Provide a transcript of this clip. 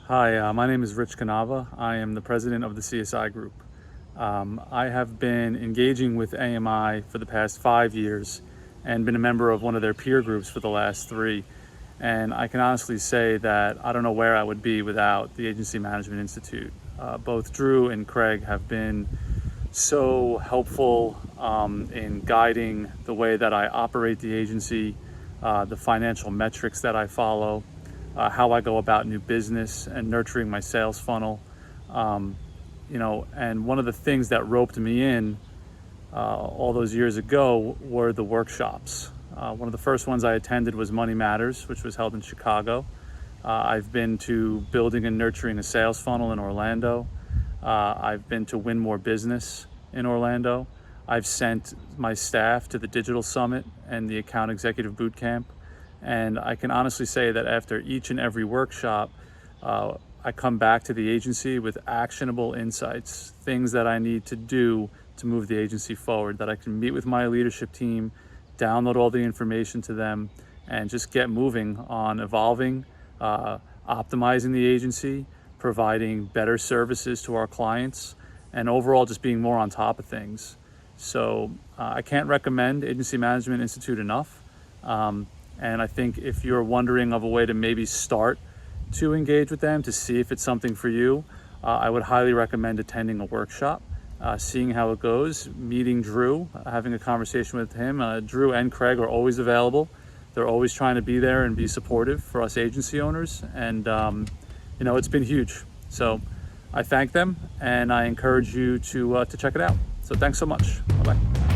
Hi, my name is Rich Cannava. I am the president of the CSI Group. I have been engaging with AMI for the past 5 years and been a member of one of their peer groups for the last 3. And I can honestly say that I don't know where I would be without the Agency Management Institute. Both Drew and Craig have been so helpful in guiding the way that I operate the agency, the financial metrics that I follow, how I go about new business and nurturing my sales funnel. And one of the things that roped me in all those years ago were the workshops. One of the first ones I attended was Money Matters, which was held in Chicago. I've been to building and nurturing a sales funnel in Orlando. I've been to Win More Business in Orlando. I've sent my staff to the Digital Summit and the Account Executive Boot Camp. And I can honestly say that after each and every workshop, I come back to the agency with actionable insights, things that I need to do to move the agency forward, that I can meet with my leadership team, download all the information to them, and just get moving on evolving, optimizing the agency, providing better services to our clients, and overall just being more on top of things. So I can't recommend Agency Management Institute enough. And I think if you're wondering of a way to maybe start to engage with them to see if it's something for you, I would highly recommend attending a workshop, seeing how it goes, meeting Drew, having a conversation with him. Drew and Craig are always available. They're always trying to be there and be supportive for us agency owners. And, it's been huge. So I thank them and I encourage you to check it out. So thanks so much. Bye-bye.